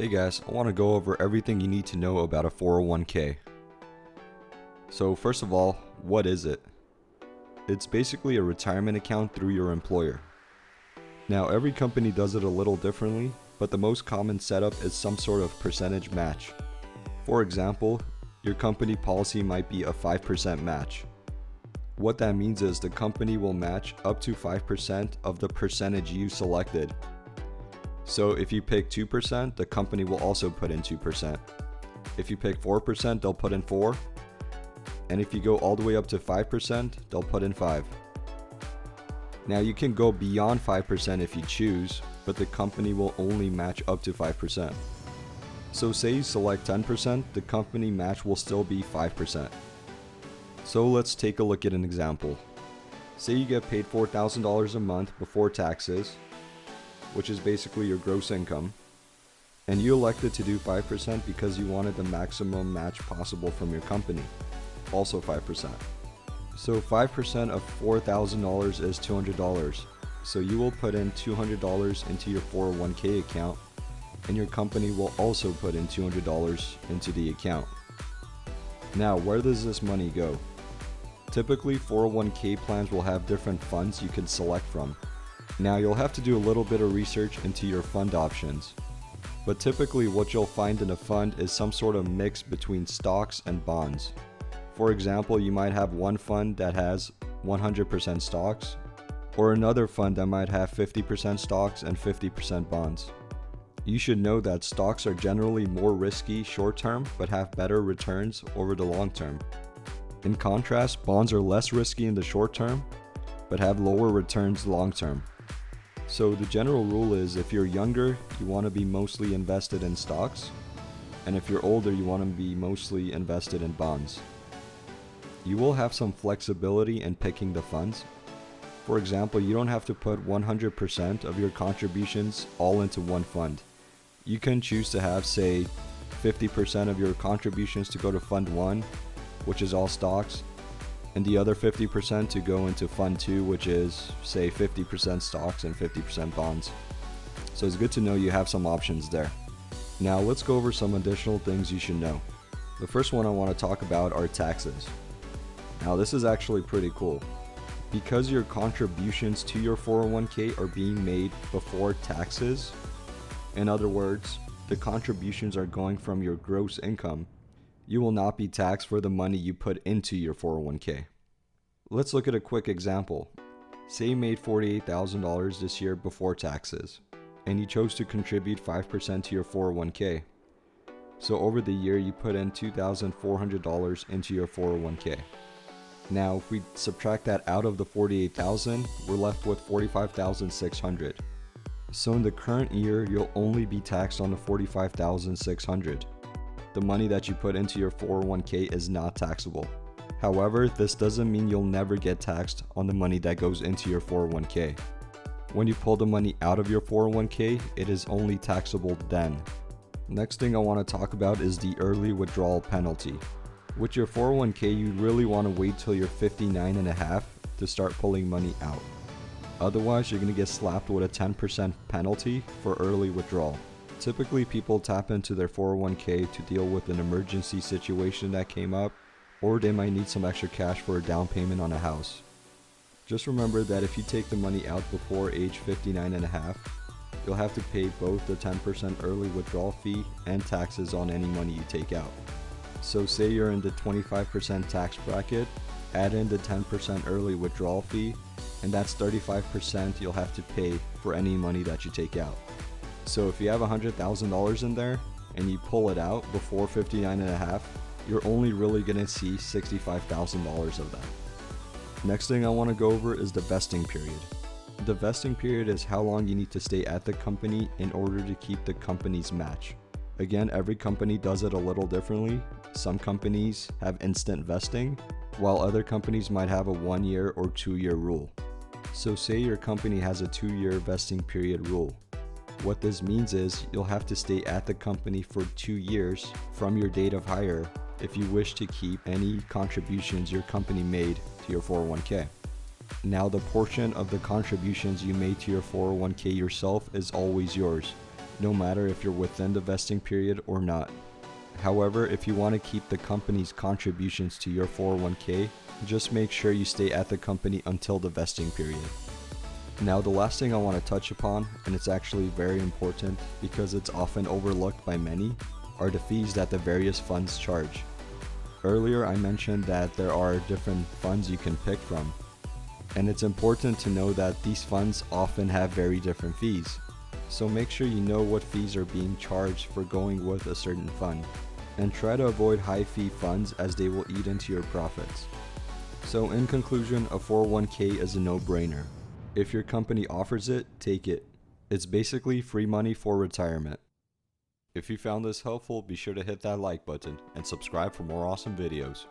Hey guys, I want to go over everything you need to know about a 401k. So first of all, what is it? It's basically a retirement account through your employer. Now every company does it a little differently, but the most common setup is some sort of percentage match. For example, your company policy might be a 5% match. What that means is the company will match up to 5% of the percentage you selected. So if you pick 2%, the company will also put in 2%. If you pick 4%, they'll put in 4%. And if you go all the way up to 5%, they'll put in 5%. Now you can go beyond 5% if you choose, but the company will only match up to 5%. So say you select 10%, the company match will still be 5%. So let's take a look at an example. Say you get paid $4,000 a month before taxes, which is basically your gross income, and you elected to do 5% because you wanted the maximum match possible from your company, also 5%. So 5% of $4,000 is $200. So you will put in $200 into your 401k account, and your company will also put in $200 into the account. Now, where does this money go? Typically, 401k plans will have different funds you can select from. Now, you'll have to do a little bit of research into your fund options. But typically, what you'll find in a fund is some sort of mix between stocks and bonds. For example, you might have one fund that has 100% stocks, or another fund that might have 50% stocks and 50% bonds. You should know that stocks are generally more risky short term, but have better returns over the long term. In contrast, bonds are less risky in the short term, but have lower returns long term. So the general rule is if you're younger, you want to be mostly invested in stocks, and if you're older, you want to be mostly invested in bonds. You will have some flexibility in picking the funds. For example, you don't have to put 100% of your contributions all into one fund. You can choose to have, say, 50% of your contributions to go to Fund 1, which is all stocks, and the other 50% to go into Fund 2, which is, say, 50% stocks and 50% bonds. So it's good to know you have some options there. Now let's go over some additional things you should know. The first one I want to talk about are taxes. Now this is actually pretty cool. Because your contributions to your 401k are being made before taxes, in other words, the contributions are going from your gross income, you will not be taxed for the money you put into your 401k. Let's look at a quick example. Say you made $48,000 this year before taxes, and you chose to contribute 5% to your 401k. So over the year you put in $2,400 into your 401k. Now if we subtract that out of the $48,000, we're left with $45,600. So in the current year, you'll only be taxed on the $45,600. The money that you put into your 401k is not taxable. However, this doesn't mean you'll never get taxed on the money that goes into your 401k. When you pull the money out of your 401k, it is only taxable then. Next thing I want to talk about is the early withdrawal penalty. With your 401k, you really want to wait till you're 59 and a half to start pulling money out. Otherwise, you're going to get slapped with a 10% penalty for early withdrawal. Typically, people tap into their 401k to deal with an emergency situation that came up, or they might need some extra cash for a down payment on a house. Just remember that if you take the money out before age 59 and a half, you'll have to pay both the 10% early withdrawal fee and taxes on any money you take out. So say you're in the 25% tax bracket, add in the 10% early withdrawal fee, and that's 35% you'll have to pay for any money that you take out. So if you have $100,000 in there and you pull it out before 59 and a half, you're only really going to see $65,000 of that. Next thing I want to go over is the vesting period. The vesting period is how long you need to stay at the company in order to keep the company's match. Again, every company does it a little differently. Some companies have instant vesting, while other companies might have a 1-year or 2-year rule. So say your company has a 2-year vesting period rule. What this means is you'll have to stay at the company for 2 years from your date of hire if you wish to keep any contributions your company made to your 401k. Now the portion of the contributions you made to your 401k yourself is always yours. no matter if you're within the vesting period or not. However, if you want to keep the company's contributions to your 401k, just make sure you stay at the company until the vesting period. Now, the last thing I want to touch upon, and it's actually very important because it's often overlooked by many, are the fees that the various funds charge. Earlier I mentioned that there are different funds you can pick from, and it's important to know that these funds often have very different fees. So make sure you know what fees are being charged for going with a certain fund, and try to avoid high fee funds as they will eat into your profits. So in conclusion, a 401k is a no-brainer. If your company offers it, take it. It's basically free money for retirement. If you found this helpful, be sure to hit that like button and subscribe for more awesome videos.